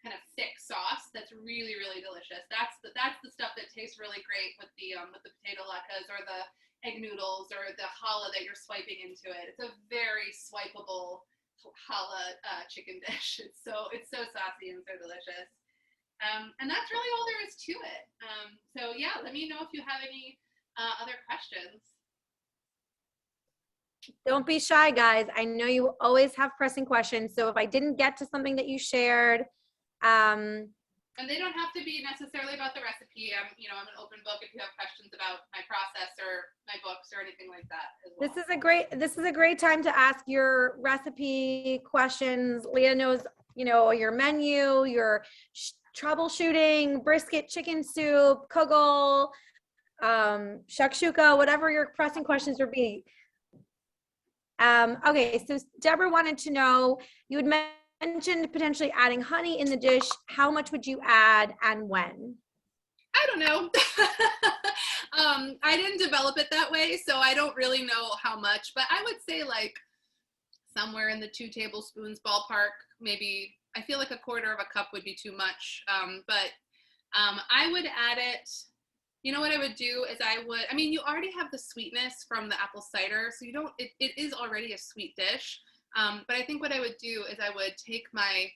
kind of thick sauce that's really, really delicious. That's the stuff that tastes really great with the potato latkes or the egg noodles or the challah that you're swiping into it. It's a very swipeable challah chicken dish. It's so saucy and so delicious. And that's really all there is to it. So yeah, let me know if you have any other questions. Don't be shy, guys. I know you always have pressing questions. So if I didn't get to something that you shared, And they don't have to be necessarily about the recipe. I'm an open book if you have questions about my process or my books or anything like that as well. This is a great time to ask your recipe questions. Leah knows, your menu, your troubleshooting, brisket, chicken soup, kugel, shakshuka, whatever your pressing questions would be. Okay, so Deborah wanted to know, you had mentioned potentially adding honey in the dish. How much would you add and when? I don't know. I didn't develop it that way, so I don't really know how much, but I would say like somewhere in the 2 tablespoons ballpark, maybe. I feel like a quarter of a cup would be too much, but I would add it. You know what I would do is you already have the sweetness from the apple cider, so it is already a sweet dish. But I think what I would do is I would take my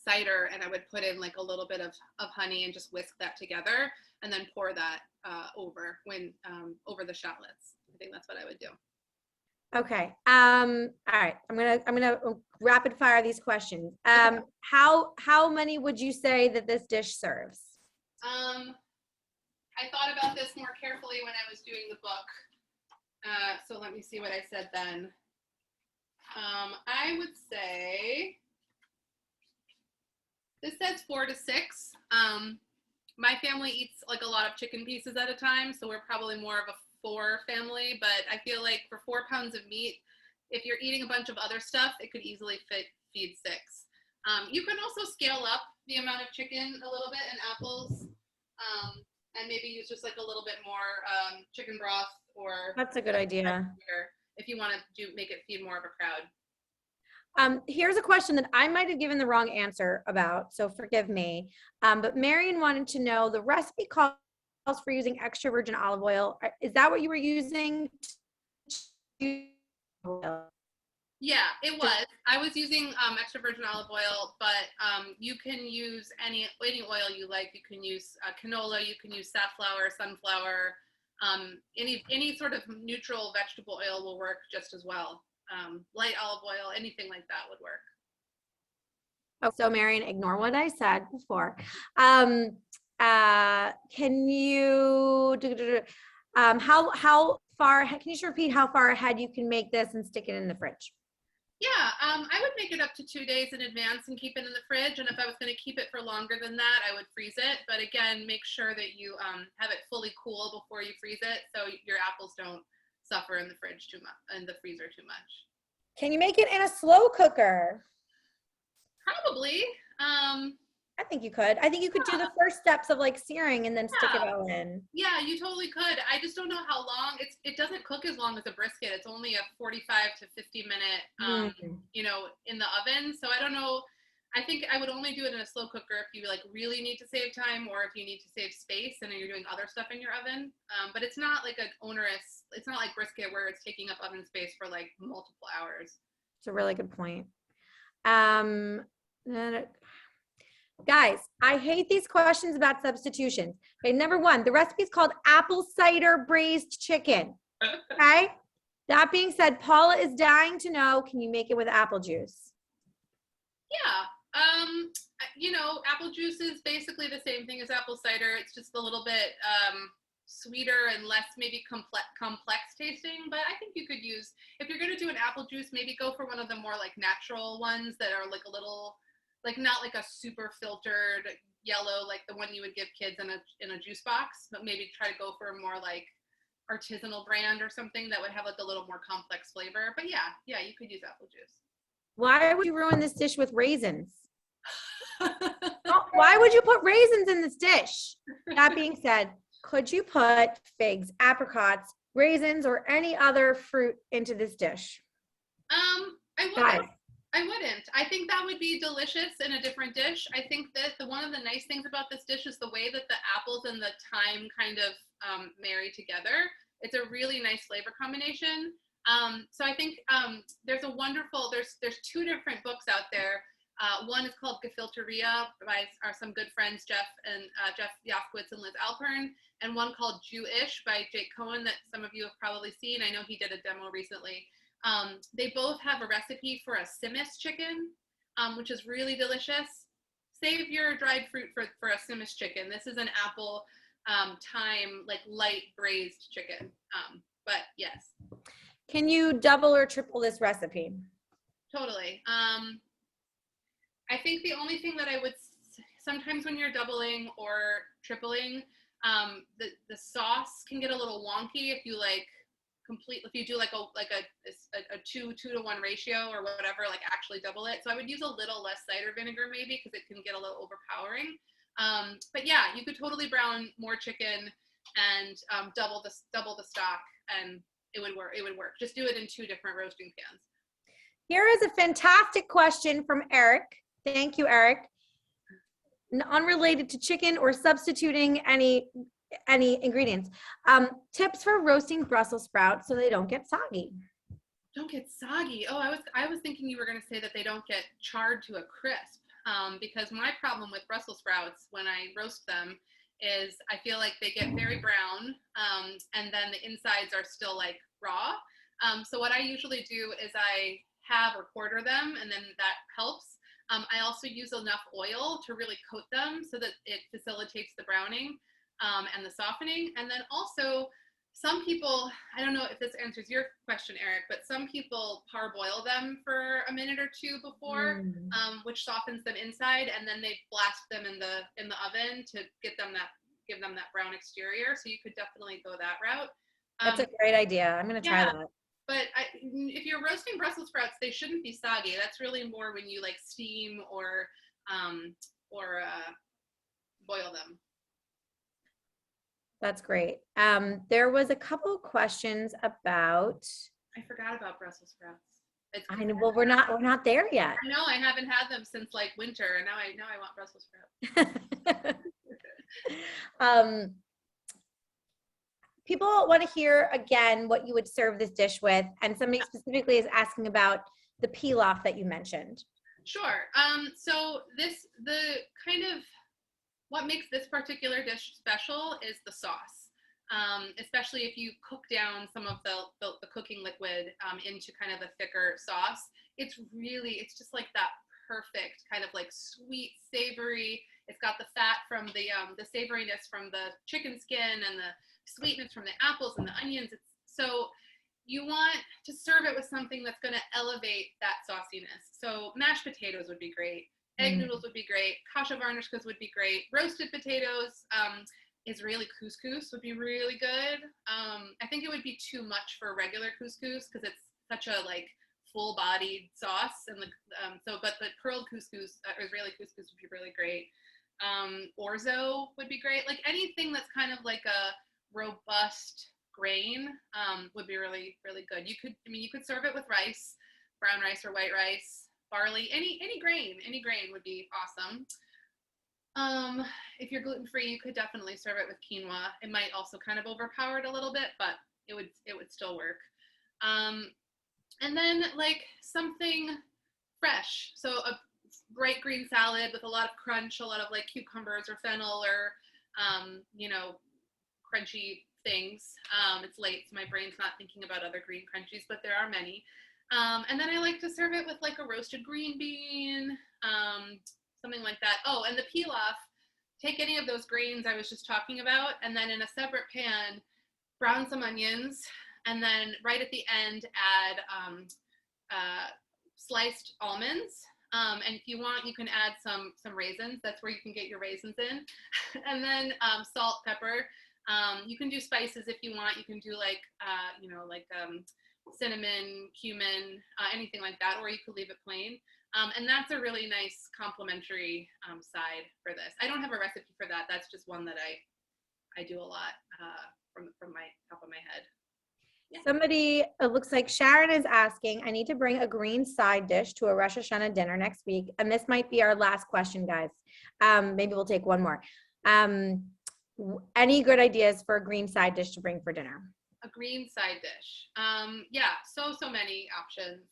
cider and I would put in like a little bit of honey and just whisk that together and then pour that over the shallots. I think that's what I would do. Okay. All right. I'm gonna rapid fire these questions. How many would you say that this dish serves? I thought about this more carefully when I was doing the book. So let me see what I said then. I would say this says 4 to 6. My family eats like a lot of chicken pieces at a time, so we're probably more of a 4 family, but I feel like for 4 pounds of meat, if you're eating a bunch of other stuff, it could easily feed 6. You can also scale up the amount of chicken a little bit and apples, and maybe use just like a little bit more chicken broth or. That's a good idea. If you want to make it feed more of a crowd. Here's a question that I might have given the wrong answer about, so forgive me. But Marion wanted to know, the recipe calls for using extra virgin olive oil. Is that what you were using? Yeah, it was. I was using extra virgin olive oil, but you can use any oil you like. You can use canola, you can use safflower, sunflower, any sort of neutral vegetable oil will work just as well. Light olive oil, anything like that would work. Oh, so Marion, ignore what I said before. Can you how far? Can you just repeat how far ahead you can make this and stick it in the fridge? Yeah, I would make it up to 2 days in advance and keep it in the fridge. And if I was going to keep it for longer than that, I would freeze it. But again, make sure that you have it fully cool before you freeze it, so your apples don't suffer in the fridge too much, in the freezer too much. Can you make it in a slow cooker? Probably. I think you could. I think you could do the first steps of like searing and then stick it all in. Yeah, you totally could. I just don't know how long. It doesn't cook as long as a brisket. It's only a 45 to 50 minute, in the oven. So I don't know. I think I would only do it in a slow cooker if you like really need to save time, or if you need to save space and you're doing other stuff in your oven. But it's not like it's not like brisket where it's taking up oven space for like multiple hours. It's a really good point. Guys, I hate these questions about substitutions. Okay, number 1, the recipe is called apple cider braised chicken. Okay. That being said, Paula is dying to know, can you make it with apple juice? Yeah. Apple juice is basically the same thing as apple cider. It's just a little bit sweeter and less maybe complex tasting. But I think you could use, if you're going to do an apple juice, maybe go for one of the more like natural ones that are like a little, like not like a super filtered yellow, like the one you would give kids in a juice box, but maybe try to go for a more like artisanal brand or something that would have like a little more complex flavor. But yeah, you could use apple juice. Why would you ruin this dish with raisins? Why would you put raisins in this dish? That being said, could you put figs, apricots, raisins, or any other fruit into this dish? I wouldn't. I think that would be delicious in a different dish. I think that one of the nice things about this dish is the way that the apples and the thyme kind of marry together. It's a really nice flavor combination. So I think there's 2 different books out there. One is called Gefilteria by some good friends, Jeff Yafkowitz and Liz Alpern, and one called Jewish by Jake Cohen that some of you have probably seen. I know he did a demo recently. They both have a recipe for a simmis chicken, which is really delicious. save your dried fruit for a Simmis chicken. This is an apple thyme, like light braised chicken. But yes. Can you double or triple this recipe? Totally. I think the only thing that I would, sometimes when you're doubling or tripling, the sauce can get a little wonky if you like if you do like a 2-to-1 ratio or whatever, like actually double it. So I would use a little less cider vinegar maybe, because it can get a little overpowering. But yeah, you could totally brown more chicken and double the stock, and it would work. Just do it in 2 different roasting pans. Here is a fantastic question from Eric. Thank you, Eric. Unrelated to chicken or substituting any ingredients. Tips for roasting Brussels sprouts so they don't get soggy. Don't get soggy. Oh, I was thinking you were going to say that they don't get charred to a crisp. Because my problem with Brussels sprouts when I roast them is I feel like they get very brown, and then the insides are still like raw. So what I usually do is I halve or quarter them, and then that helps. I also use enough oil to really coat them so that it facilitates the browning and the softening. And then also, some people, I don't know if this answers your question, Eric, but some people parboil them for a minute or 2 before, which softens them inside, and then they blast them in the oven to give them that brown exterior. So you could definitely go that route. That's a great idea. I'm going to try that. But if you're roasting Brussels sprouts, they shouldn't be soggy. That's really more when you like steam or boil them. That's great. There was a couple questions about. I forgot about Brussels sprouts. I know. Well, we're not there yet. I know. I haven't had them since like winter, and now I want Brussels sprouts. People want to hear again what you would serve this dish with, and somebody specifically is asking about the pilaf that you mentioned. Sure. So what makes this particular dish special is the sauce, especially if you cook down some of the cooking liquid into kind of a thicker sauce. It's just like that perfect kind of like sweet, savory. It's got the fat from the savoriness from the chicken skin and the sweetness from the apples and the onions. So you want to serve it with something that's going to elevate that sauciness. So mashed potatoes would be great. Egg noodles would be great. Kasha varnishkas would be great. Roasted potatoes, Israeli couscous would be really good. I think it would be too much for regular couscous because it's such a like full-bodied sauce, and but curled couscous, Israeli couscous would be really great. Orzo would be great. Like anything that's kind of like a robust grain would be really, really good. You could serve it with rice, brown rice or white rice, barley, any grain would be awesome. If you're gluten-free, you could definitely serve it with quinoa. It might also kind of overpower it a little bit, but it would still work. And then like something fresh. So a bright green salad with a lot of crunch, a lot of like cucumbers or fennel or, crunchy things. It's late, so my brain's not thinking about other green crunchies, but there are many. And then I like to serve it with like a roasted green bean, something like that. Oh, and the pilaf, take any of those grains I was just talking about, and then in a separate pan, brown some onions, and then right at the end, add sliced almonds. And if you want, you can add some raisins. That's where you can get your raisins in. And then salt, pepper. You can do spices if you want. You can do like cinnamon, cumin, anything like that, or you could leave it plain. And that's a really nice complementary side for this. I don't have a recipe for that. That's just one that I do a lot from my top of my head. Yeah. Somebody, it looks like Sharon is asking, I need to bring a green side dish to a Rosh Hashanah dinner next week. And this might be our last question, guys. Maybe we'll take one more. Any good ideas for a green side dish to bring for dinner? A green side dish. Yeah, so many options.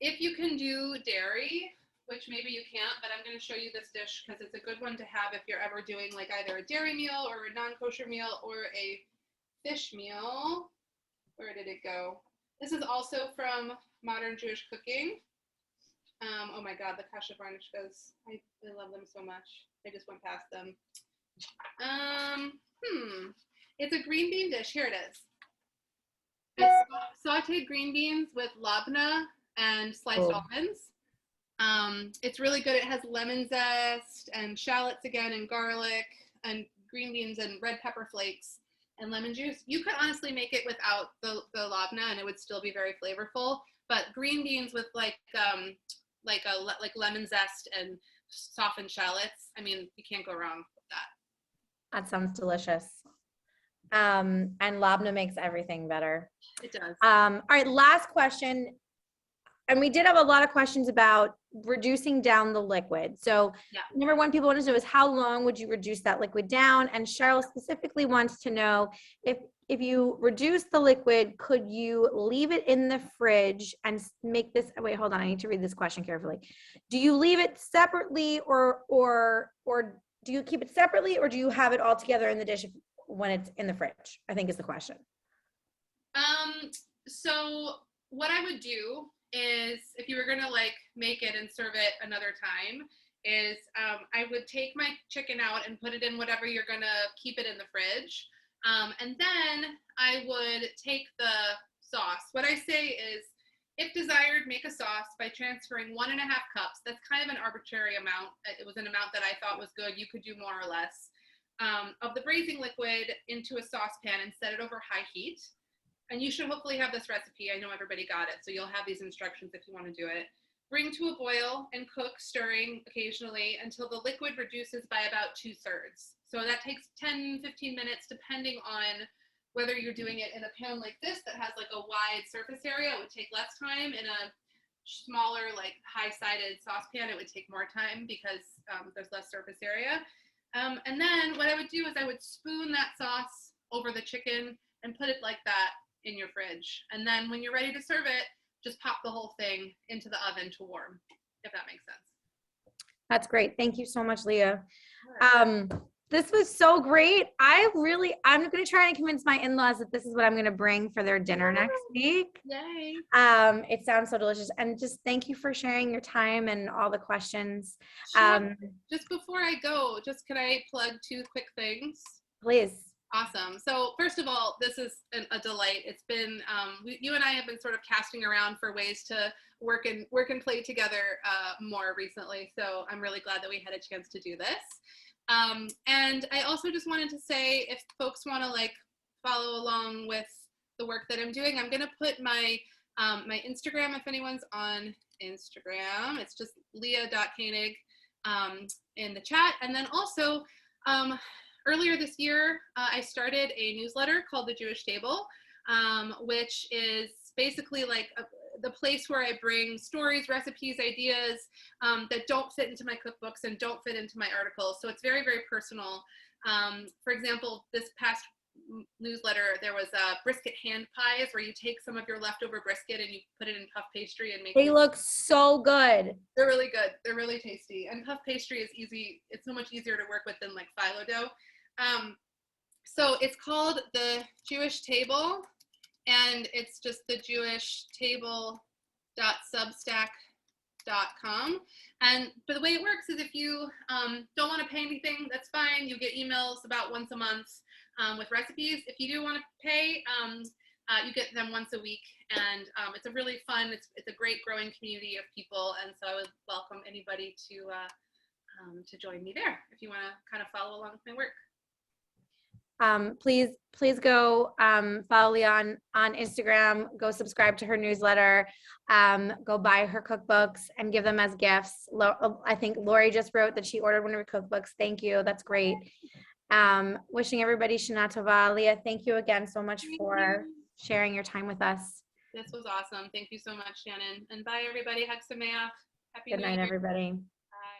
If you can do dairy, which maybe you can't, but I'm going to show you this dish because it's a good one to have if you're ever doing like either a dairy meal or a non-kosher meal or a fish meal. Where did it go? This is also from Modern Jewish Cooking. Oh my God, the kasha varnishkas. I love them so much. I just went past them. It's a green bean dish. Here it is. It's sauteed green beans with labna and sliced almonds. It's really good. It has lemon zest and shallots again and garlic and green beans and red pepper flakes and lemon juice. You could honestly make it without the labna and it would still be very flavorful. But green beans with like lemon zest and softened shallots. I mean, you can't go wrong with that. That sounds delicious. And labna makes everything better. It does. All right, last question. And we did have a lot of questions about reducing down the liquid. So number one, people want to know is how long would you reduce that liquid down? And Cheryl specifically wants to know if you reduce the liquid, could you leave it in the fridge and make this, wait, hold on. I need to read this question carefully. Do you leave it separately or do you keep it separately or do you have it all together in the dish when it's in the fridge? I think is the question. So what I would do is if you were going to like make it and serve it another time is I would take my chicken out and put it in whatever you're going to keep it in the fridge. And then I would take the sauce. What I say is if desired, make a sauce by transferring 1.5 cups. That's kind of an arbitrary amount. It was an amount that I thought was good. You could do more or less of the braising liquid into a saucepan and set it over high heat. And you should hopefully have this recipe. I know everybody got it, so you'll have these instructions if you want to do it. Bring to a boil and cook, stirring occasionally until the liquid reduces by about 2/3. So that takes 10-15 minutes depending on whether you're doing it in a pan like this that has like a wide surface area. It would take less time. In a smaller, like high-sided saucepan, it would take more time because there's less surface area. And then what I would do is I would spoon that sauce over the chicken and put it like that in your fridge. And then when you're ready to serve it, just pop the whole thing into the oven to warm, if that makes sense. That's great. Thank you so much, Leah. This was so great. I'm going to try and convince my in-laws that this is what I'm going to bring for their dinner next week. Yay. It sounds so delicious. And just thank you for sharing your time and all the questions. Sure. Just before I go, can I plug 2 quick things? Please. Awesome. So first of all, this is a delight. It's been, you and I have been sort of casting around for ways to work and play together more recently. So I'm really glad that we had a chance to do this. And I also just wanted to say, if folks want to like follow along with the work that I'm doing, I'm going to put my my Instagram, if anyone's on Instagram, it's just leah.koenig in the chat. And then also, earlier this year, I started a newsletter called The Jewish Table, which is basically like the place where I bring stories, recipes, ideas that don't fit into my cookbooks and don't fit into my articles. So it's very, very personal. For example, this past newsletter, there was brisket hand pies where you take some of your leftover brisket and you put it in puff pastry and make They look so good. They're really good. They're really tasty. And puff pastry is easy. It's so much easier to work with than like phyllo dough. So it's called The Jewish Table, and it's just thejewishtable.substack.com. But the way it works is if you don't want to pay anything, that's fine. You get emails about once a month with recipes. If you do want to pay, you get them once a week, and it's a really fun, it's a great growing community of people, and so I would welcome anybody to join me there if you want to kind of follow along with my work. Please go follow Leah on Instagram, go subscribe to her newsletter, go buy her cookbooks and give them as gifts. I think Lori just wrote that she ordered one of her cookbooks. Thank you. That's great. Wishing everybody Shana Tova. Leah, thank you again so much for sharing your time with us. This was awesome. Thank you so much, Shannon. And bye, everybody. Hag Sameach. Happy Good New night, Year. everybody.